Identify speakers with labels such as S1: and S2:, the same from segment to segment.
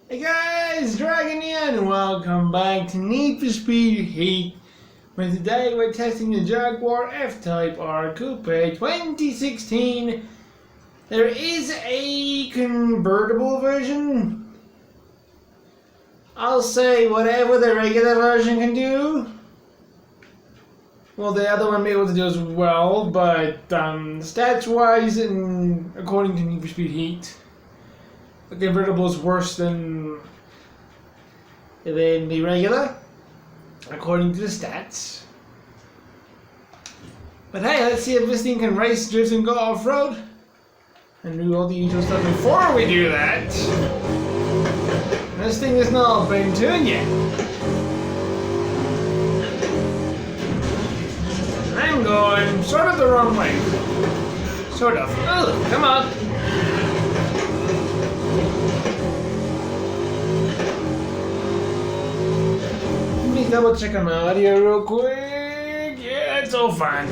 S1: Hey guys, Dragon here, and welcome back to Need for Speed Heat. Where today we're testing the Jaguar F-Type R Coupe 2016. There is a convertible version. I'll say whatever the regular version can do. Well, the other one may be able to do as well, but stats-wise and according to Need for Speed Heat, the convertible is worse than the regular, according to the stats. But hey, let's see if this thing can race, drift, and go off-road. And do all the usual stuff. Before we do that, this thing is not been tuned yet. I'm going sort of the wrong way. Sort of. Oh, come on. Double check on my audio real quick. Yeah, it's all fine.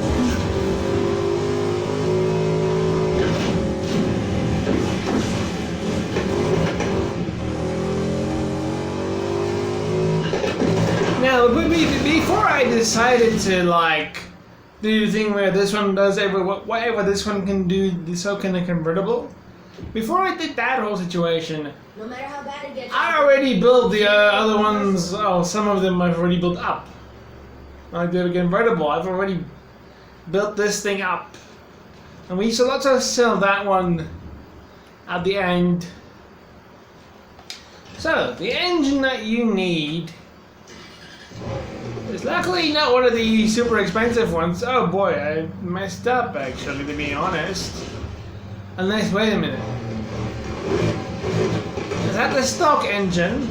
S1: Now, before I decided to do the thing where this one does whatever this one can do, so can a convertible. Before I did that whole situation,
S2: no matter how bad it gets,
S1: I already built the other ones. Oh, some of them I've already built up. Like the convertible, I've already built this thing up. And we used to lots of sell that one at the end. So, the engine that you need is luckily not one of the super expensive ones. Oh boy, I messed up actually, to be honest. Unless, wait a minute. Is that the stock engine?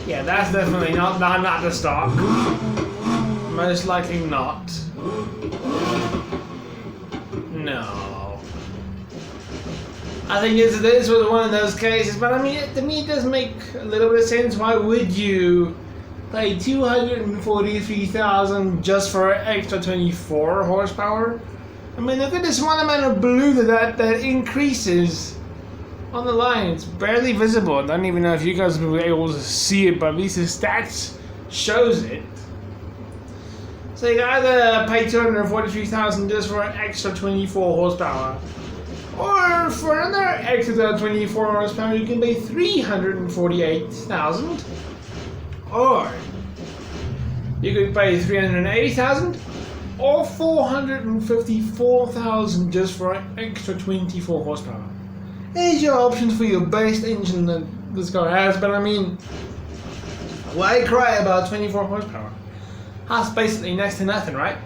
S1: Yeah, that's definitely not the stock. Most likely not. No. I think this was one of those cases, but I mean, to me it does make a little bit of sense. Why would you pay $243,000 just for extra 24 horsepower? I mean, look at the small amount of blue that increases on the line. It's barely visible. I don't even know if you guys will be able to see it, but at least the stats shows it. So you can either pay $243,000 just for an extra 24 horsepower, or for another extra 24 horsepower you can pay $348,000, or you could pay $380,000. Or $454,000 just for an extra 24 horsepower. There's your options for your base engine that this car has, but I mean, why cry about 24 horsepower? That's basically next to nothing, right?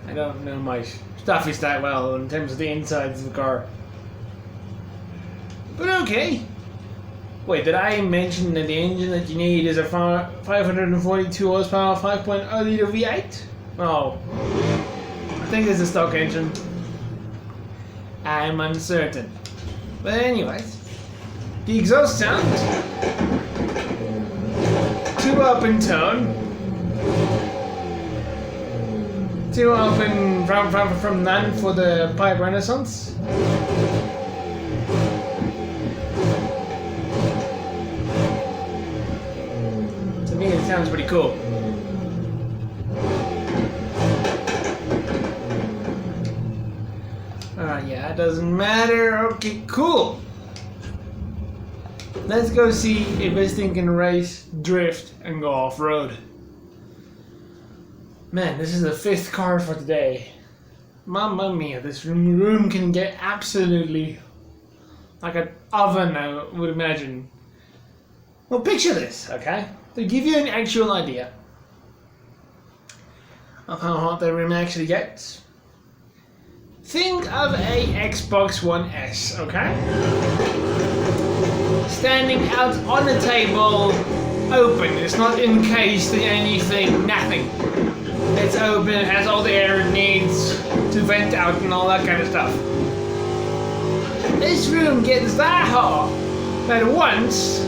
S1: I don't know my stuff is that well in terms of the insides of the car. But okay. Wait, did I mention that the engine that you need is a 542 horsepower 5.0 liter V8? Oh, I think it's a stock engine. I'm uncertain. But anyways, the exhaust sound, 2 up in tone, 2 up in from none for the pipe renaissance. It sounds pretty cool. Yeah, it doesn't matter. Okay, cool. Let's go see if this thing can race, drift, and go off-road. Man, this is the 5th car for today. Mamma mia, this room can get absolutely like an oven, I would imagine. Well, picture this, okay? To give you an actual idea of how hot the room actually gets, think of a Xbox One S, okay? Standing out on the table, open. It's not encased in anything, nothing. It's open, it has all the air it needs to vent out and all that kind of stuff. This room gets that hot that once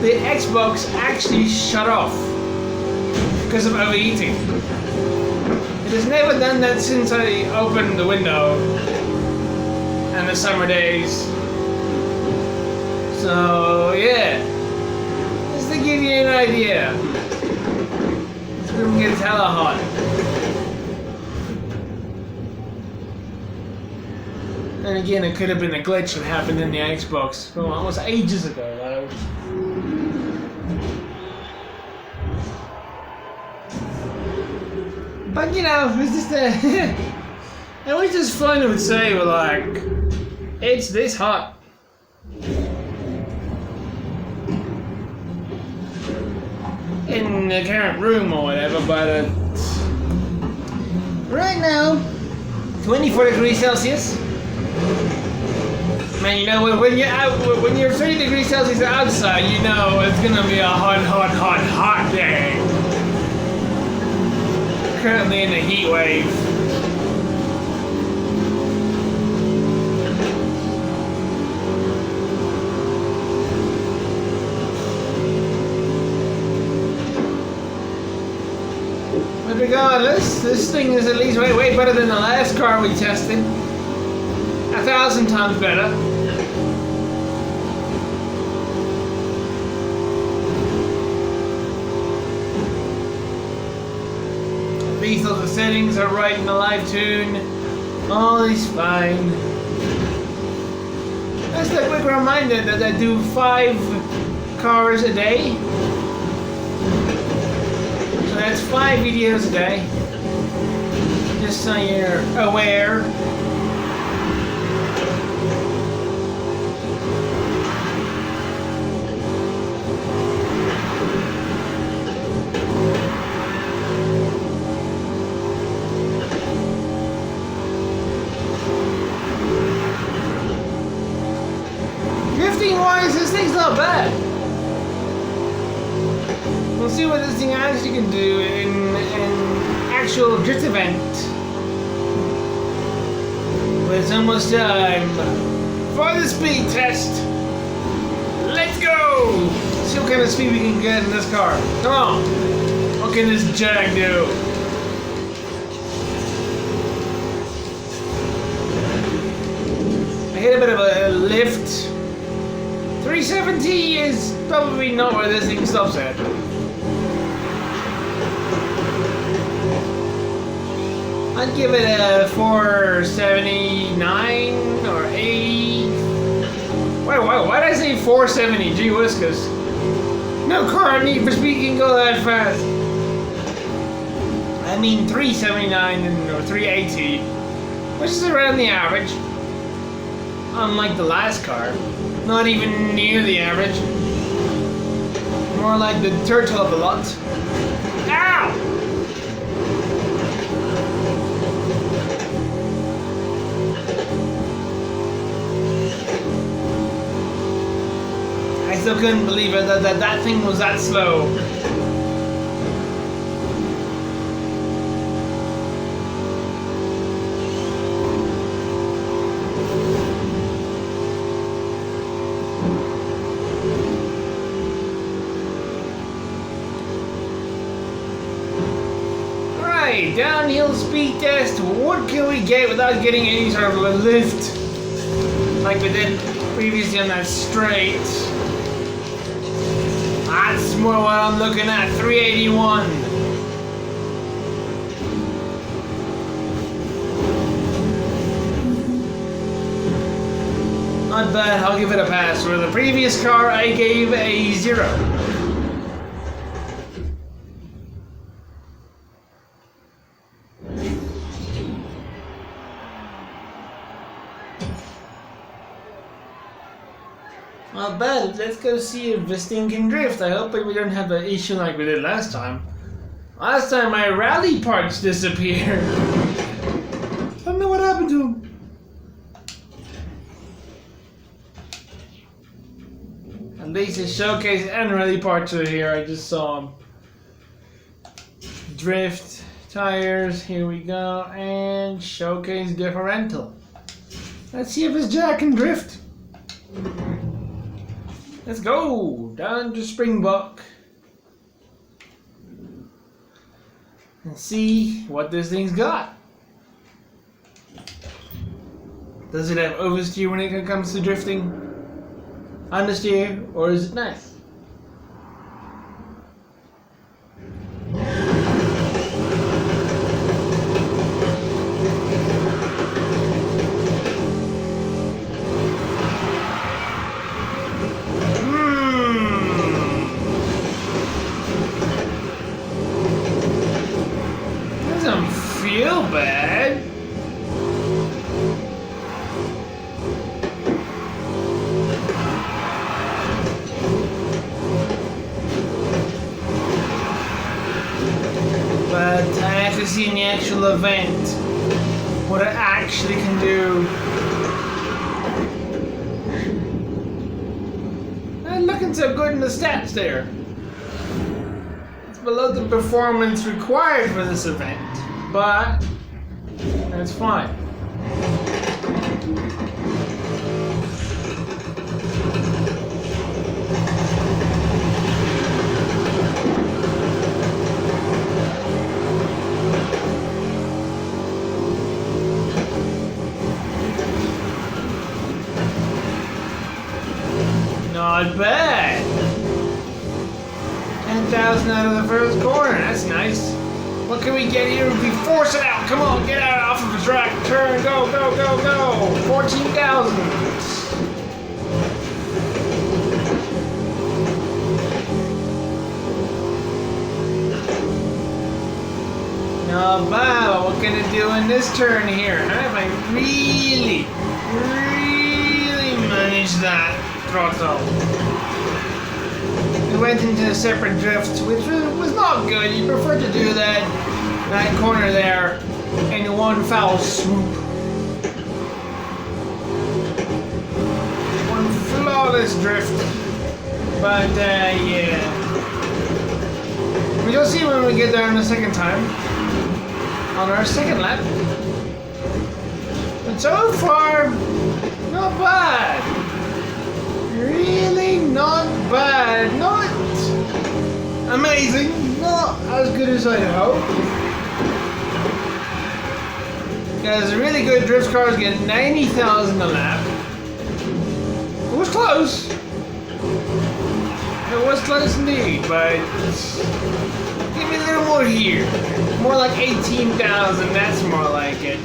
S1: the Xbox actually shut off because of overheating. It has never done that since I opened the window. and the summer days. So yeah, just to give you an idea, it's gonna get hella hot. And again, it could have been a glitch that happened in the Xbox from almost ages ago, though. But you know, it's just it was just fun to say, well, like, it's this hot. In the current room or whatever, but right now, 24 degrees Celsius. Man, you know, when you're 30 degrees Celsius outside, you know it's gonna be a hot day. Currently in a heat wave. But regardless, this thing is at least way better than the last car we tested. 1,000 times better. These little settings are right in the live tune. All is fine. Just a quick reminder that I do 5 cars a day. So that's 5 videos a day. Just so you're aware. Wise, this thing's not bad. We'll see what this thing actually can do in an actual drift event. But it's almost time for the speed test. Let's go! See what kind of speed we can get in this car. Come on. What can this Jag do? I hit a bit of a lift. 370 is probably not where this thing stops at. I'd give it a 479 or 80. Wait, why did I say 470? Gee whiskers. No car Need for Speed can go that fast. I mean 379 or 380, which is around the average. Unlike the last car. Not even near the average. More like the turtle of the lot. Ow! I still couldn't believe it that thing was that slow. Downhill speed test. What can we get without getting any sort of a lift like we did previously on that straight? That's more what I'm looking at. 381. Not bad. I'll give it a pass. For the previous car, I gave a 0. Not bad. Let's go see if this thing can drift. I hope we don't have an issue like we did last time. Last time my rally parts disappeared. I don't know what happened to them. At least the showcase and rally parts are here. I just saw them. Drift, tires, here we go, and showcase differential. Let's see if this Jag can drift. Let's go down to Springbok and see what this thing's got. Does it have oversteer when it comes to drifting? Understeer, or is it nice? Doesn't feel bad. But I have to see in the actual event what it actually can do. Not looking so good in the stats there. It's below the performance required for this event, but that's fine. Not bad. 10,000 out of the first corner. That's nice. What can we get here? We force it out. Come on, get out off of the track. Turn, go, go, go, go. 14,000. Not bad. What can it do in this turn here? Huh? If I really manage that throttle. We went into a separate drift, which was not good. You prefer to do that corner there in one foul swoop. One flawless drift. But yeah. We'll see when we get there on the second time. On our second lap. But so far, not bad. Really not bad. Not amazing. Not as good as I hoped. Because really good drift cars get 90,000 a lap. It was close. It was close indeed, but give me a little more here. More like 18,000, that's more like it.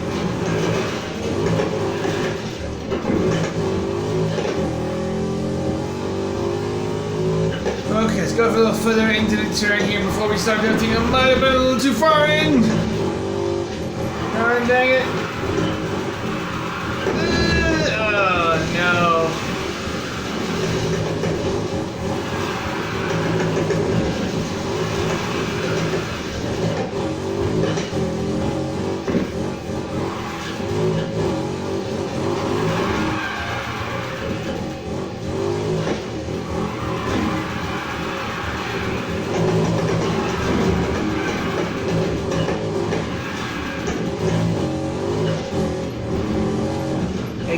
S1: Okay, let's go a little further into the turn here before we start drifting. I might have been a little too far in. Darn dang it. Oh no.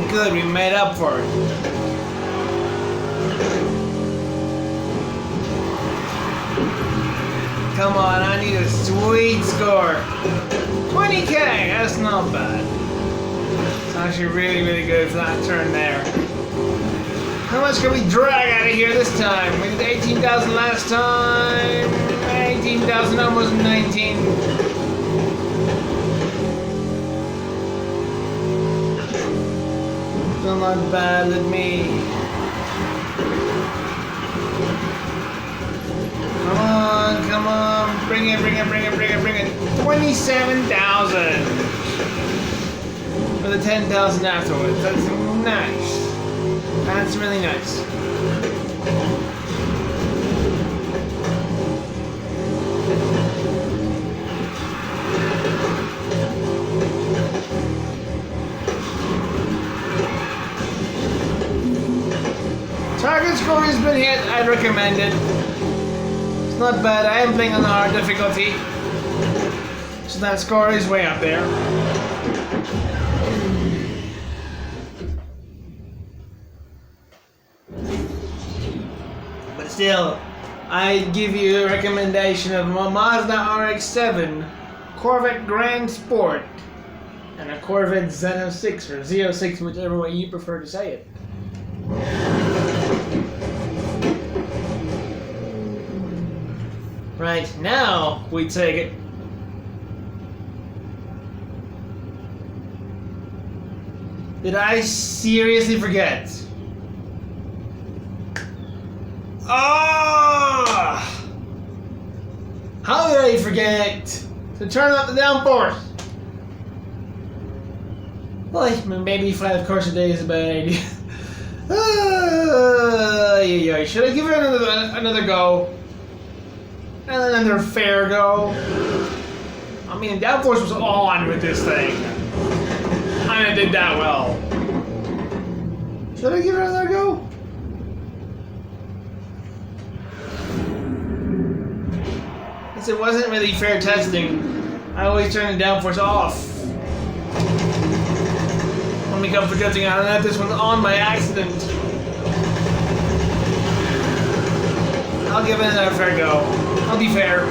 S1: Good, we made up for it. Come on, I need a sweet score. 20k, that's not bad. It's actually really, really good for that turn there. How much can we drag out of here this time? We did 18,000 last time. 18,000, almost 19. Still not bad with me. Come on, come on. Bring it, bring it, bring it, bring it, bring it. 27,000. For the 10,000 afterwards. That's nice. That's really nice. Target score has been hit. I'd recommend it. It's not bad. I am playing on the hard difficulty, so that score is way up there. But still, I'd give you a recommendation of a Mazda RX-7 Corvette Grand Sport and a Corvette Z06 or Z06, whichever way you prefer to say it. Right, now we take it. Did I seriously forget? Ah! How did I forget to turn up the downforce? Well, maybe 5 cars a day is a bad idea. Yeah. Should I give it another go? Another fair go? I mean, downforce was on with this thing. I did that well. Should I give it another go? Since it wasn't really fair testing, I always turn the downforce off when we come for drifting. I don't know if this one's on by accident. I'll give it another fair go. I'll be fair.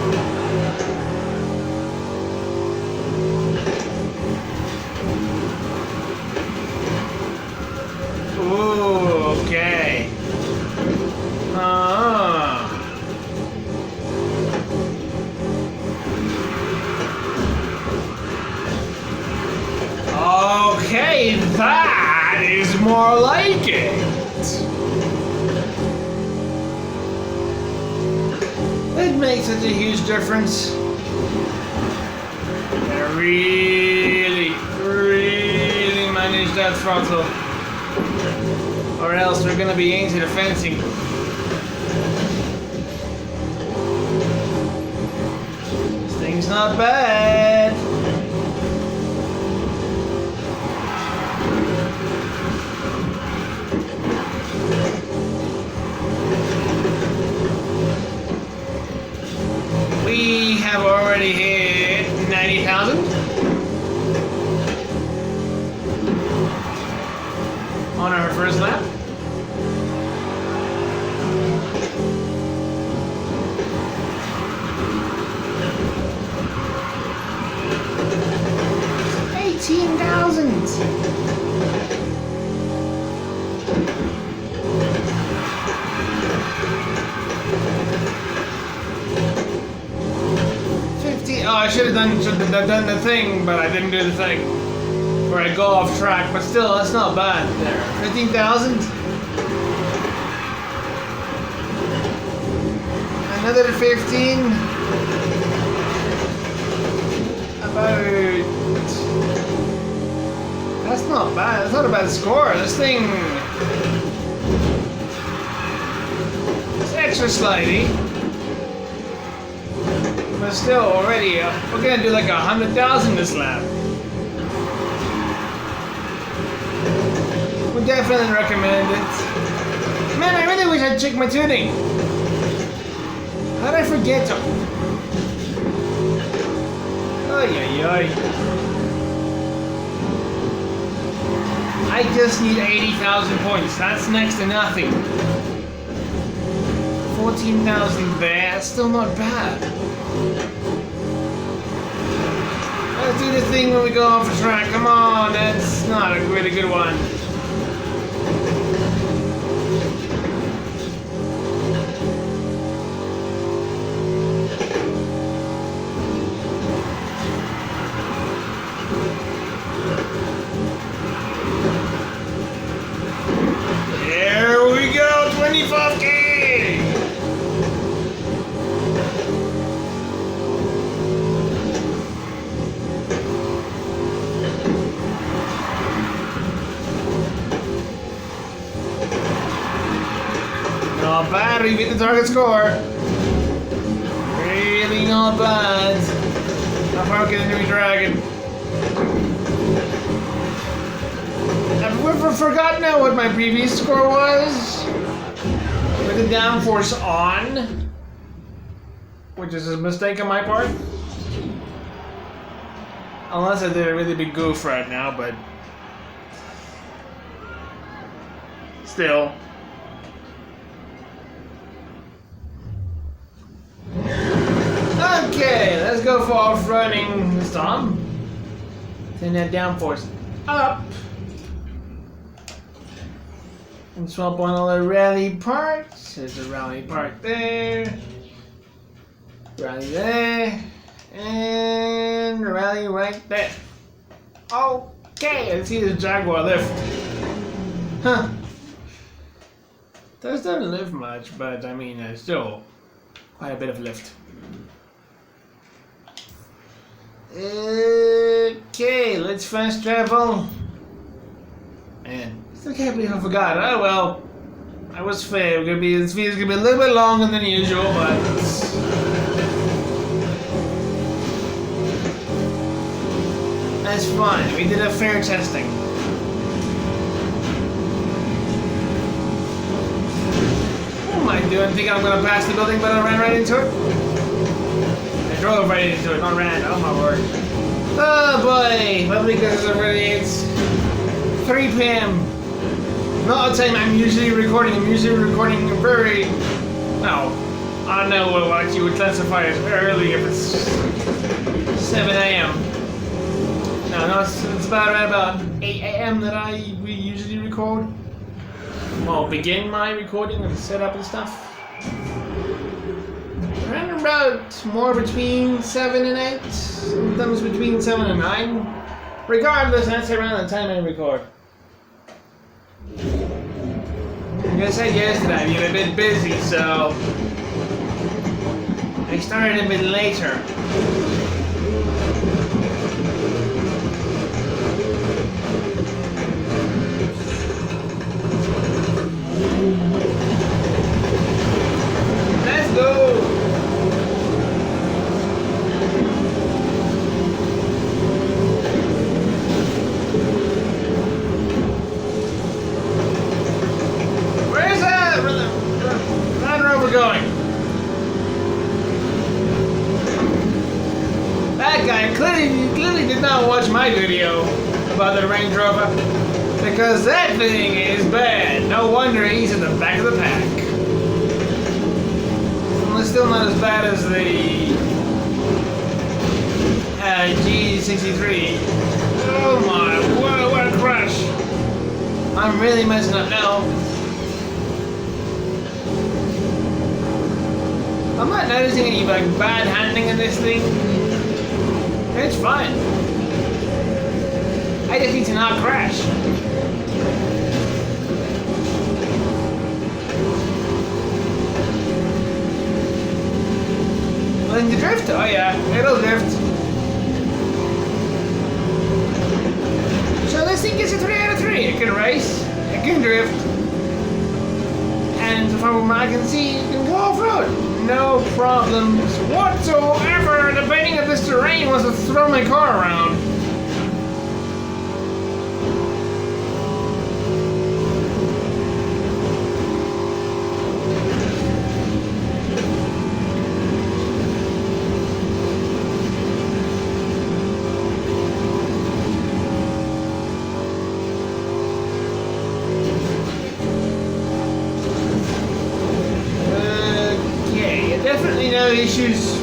S1: Ooh, okay. Okay, that is more like it. It makes such a huge difference. I really manage that throttle. Or else we're gonna be into the fencing. This thing's not bad. We have already hit 90,000 on our first lap. Oh, I should have done the thing, but I didn't do the thing where I go off track. But still, that's not bad. There, 15,000. Another 15. About. That's not bad. That's not a bad score. This thing. It's extra slidey. But still, already, we're gonna do like 100,000 this lap. Would definitely recommend it. Man, I really wish I'd checked my tuning. How did I forget to? Ay. I just need 80,000 points. That's next to nothing. 14,000 there. That's still not bad. Let's do the thing when we go off the track. Come on, that's not a really good one. There we go, 25K! Not bad, we beat the target score. Really not bad. How far can the new dragon? I've forgotten now what my previous score was. With the downforce on. Which is a mistake on my part. Unless I did a really big goof right now, but still. Okay, let's go for off-roading this time. Turn that downforce up. And swap on all the rally parts. There's a rally part there. Rally there. And rally right there. Okay, let's see this Jaguar lift. Huh. Doesn't lift much, but I mean, still quite a bit of lift. Okay, let's fast travel. Man, still can't believe I forgot. Oh well, I was fair. This video's gonna be a little bit longer than usual, but that's fine. We did a fair testing. What am I doing? Think I'm gonna pass the building, but I ran right into it? I drove right into it, not ran. Oh my word. Oh boy, lovely because it's 3 p.m. Not the time I'm usually recording. I'm usually recording very, well, I don't know what you would classify as early if it's 7 a.m. No, it's about 8 a.m. that we usually record. Well, begin my recording and set up and stuff. Around about more between 7 and 8, sometimes between 7 and 9. Regardless, that's around the time I record. Like I said yesterday, I've been a bit busy, so I started a bit later. Let's go! Going. That guy clearly did not watch my video about the Range Rover, because that thing is bad. No wonder he's in the back of the pack. It's still not as bad as the G63. Oh my, what a crash. I'm really messing up now. I'm not noticing any like bad handling in this thing. It's fine. I just need to not crash. Letting the drift? Oh yeah, it'll drift. So this thing gets a 3 out of 3. It can race, it can drift, and from what I can see, it can go off-road. No problems whatsoever. Debating if this terrain wants to throw my car around. Definitely no issues.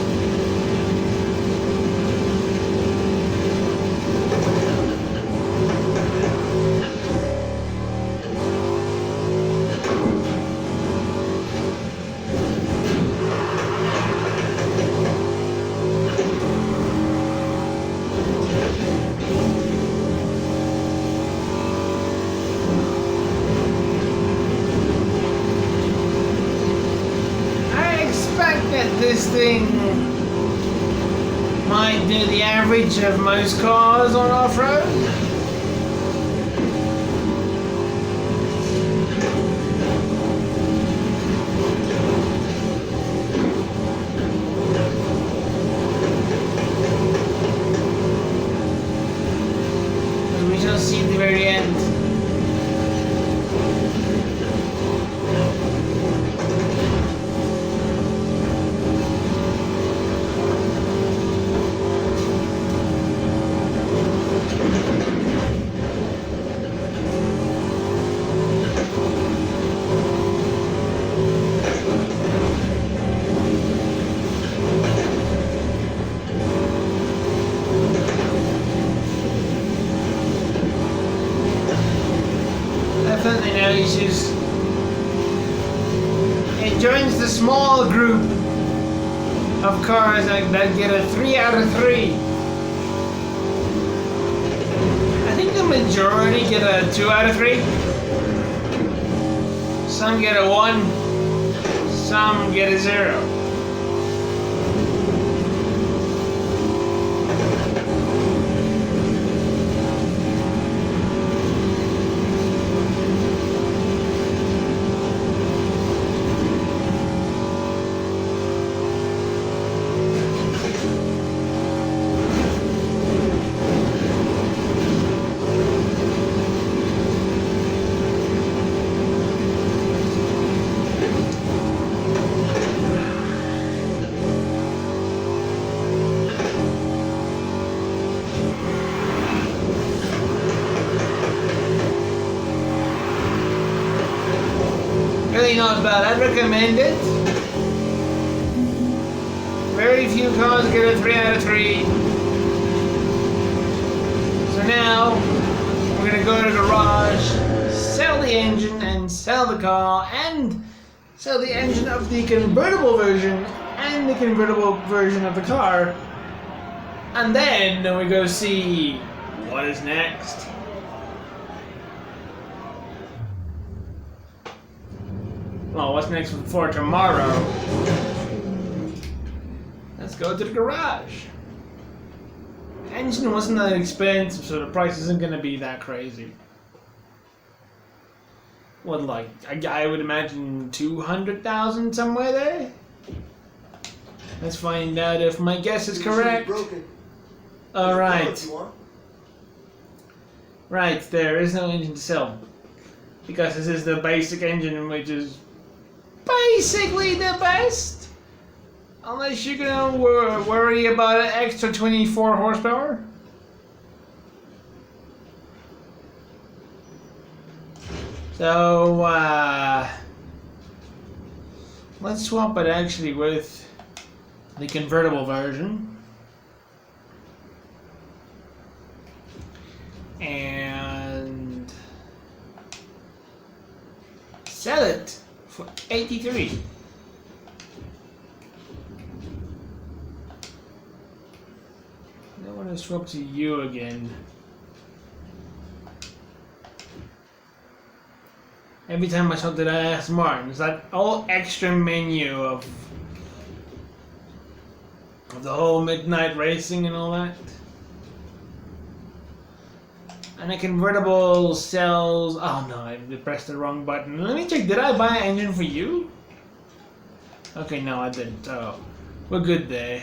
S1: This thing might do the average of most cars on off-road. We shall see at the very end. absolutely no issues. It joins the small group of cars that get a 3 out of 3. I think the majority get a 2 out of 3. Some get a 1. Some get a 0. Really not bad. I'd recommend it. Very few cars get a 3 out of 3. So now we're gonna go to the garage, sell the engine and sell the car, and sell the engine of the convertible version and the convertible version of the car. And then we go see what is next. Well, what's next for tomorrow? Let's go to the garage. The engine wasn't that expensive, so the price isn't going to be that crazy. What, like, I would imagine 200,000 somewhere there? Let's find out if my guess is correct. Alright. Right, there is no engine to sell. Because this is the basic engine, which is basically the best, unless you're gonna worry about an extra 24 horsepower. So let's swap it actually with the convertible version, and sell it for 83. I want to swap to you again. Every time I swap to that Aston Martin, it's that whole extra menu of the whole midnight racing and all that. And a convertible sells... Oh no, I pressed the wrong button. Let me check, did I buy an engine for you? Okay, no I didn't. Oh, we're good there.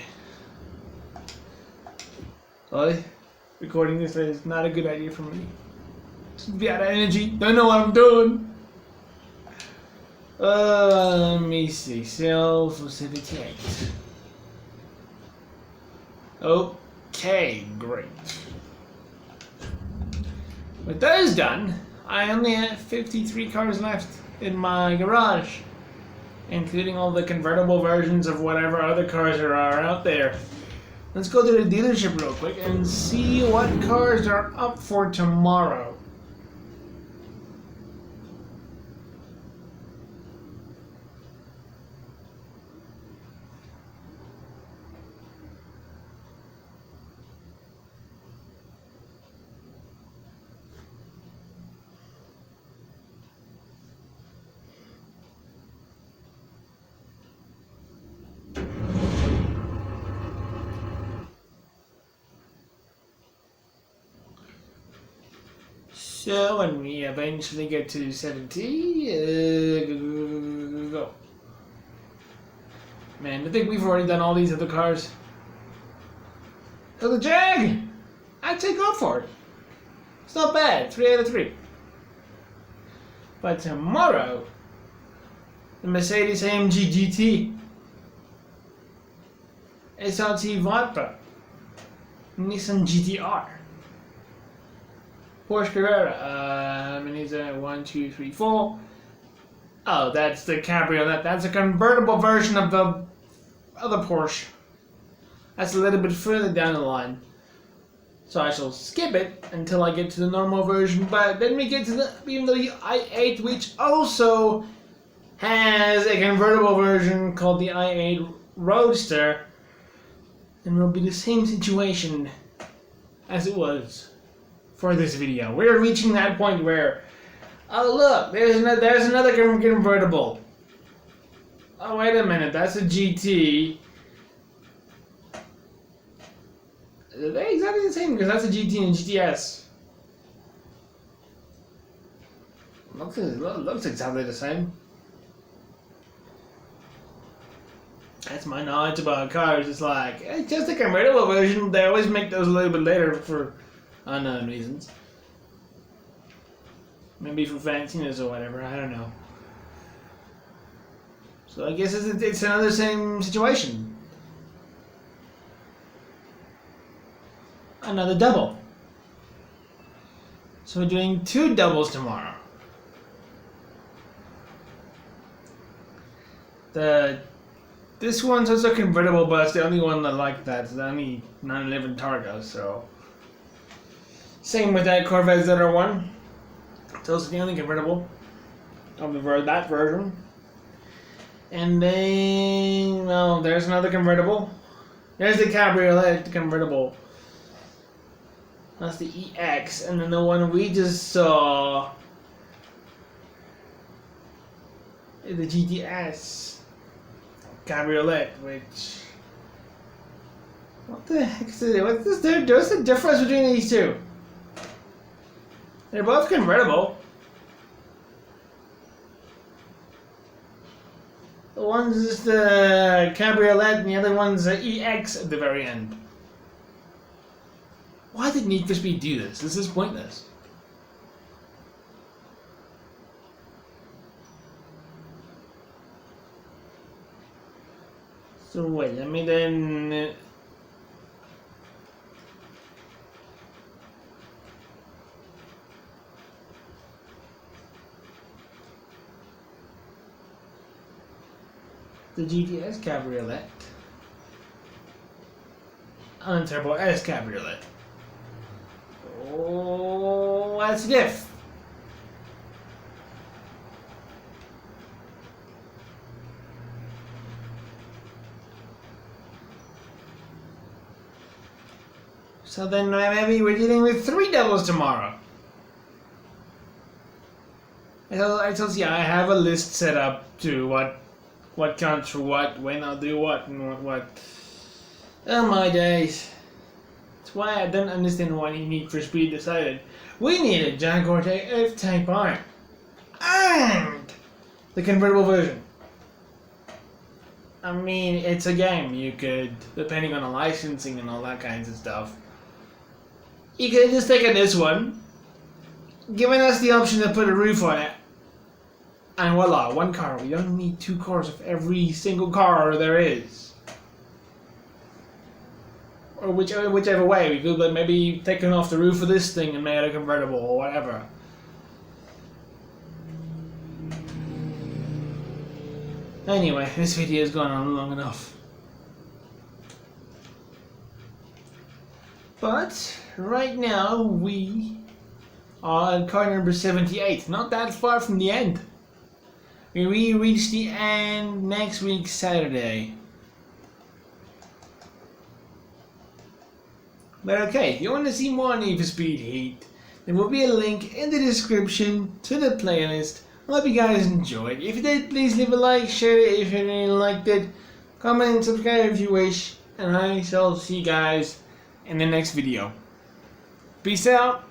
S1: Sorry, recording this is not a good idea for me. Just be out of energy, don't know what I'm doing. Let me see, sell for 78. Okay, great. With those done, I only have 53 cars left in my garage, including all the convertible versions of whatever other cars there are out there. Let's go to the dealership real quick and see what cars are up for tomorrow. So when we eventually get to 70, go. Man, I think we've already done all these other cars. So the Jag! I'd say go for it. It's not bad, 3 out of 3. But tomorrow, the Mercedes AMG GT, SRT Vodka, Nissan GTR, Porsche Carrera, and these are 1, 2, 3, 4. Oh, that's the Cabriolet. That's a convertible version of the other Porsche. That's a little bit further down the line. So I shall skip it until I get to the normal version, but then we get to the i8, which also has a convertible version called the i8 Roadster, and will be the same situation as it was for this video. We're reaching that point where, oh look, there's another convertible. Oh wait a minute, that's a GT. They're exactly the same because that's a GT and a GTS. Looks exactly the same. That's my knowledge about cars. It's like, it's just a convertible version. They always make those a little bit later for unknown reasons. Maybe for fanciness or whatever, I don't know. So I guess it's another same situation. Another double. So we're doing 2 doubles tomorrow. This one's also convertible, but it's the only one that like that. It's the only 911 Targa, so. Same with that Corvette ZR1. It's also the only convertible of that version. And then, well, there's another convertible. There's the Cabriolet convertible. That's the EX, and then the one we just saw is the GTS Cabriolet, which, what the heck is it? What's the difference between these two? They're both convertible. The one's just the Cabriolet, and the other one's the EX at the very end. Why did Need for Speed do this? This is pointless. So wait, let me then... the GTS Cabriolet. And Turbo S Cabriolet. Oh, that's diff. So then maybe we're dealing with 3 doubles tomorrow. I told you I have a list set up to what counts for what, when I'll do what, and what. Oh my days. That's why I don't understand why Need for Speed decided we need a Jaguar F-Type R and the convertible version. I mean, it's a game. You could, depending on the licensing and all that kinds of stuff, you could have just taken this one, given us the option to put a roof on it, and voila, 1 car. We don't need 2 cars of every single car there is. Or whichever way, we could have maybe taken off the roof of this thing and made it a convertible or whatever. Anyway, this video has gone on long enough. But right now we are at car number 78, not that far from the end. We reach the end next week Saturday. But okay, if you want to see more Need for Speed Heat, there will be a link in the description to the playlist. I hope you guys enjoyed. If you did, please leave a like, share it if you really liked it, comment and subscribe if you wish, and I shall see you guys in the next video. Peace out.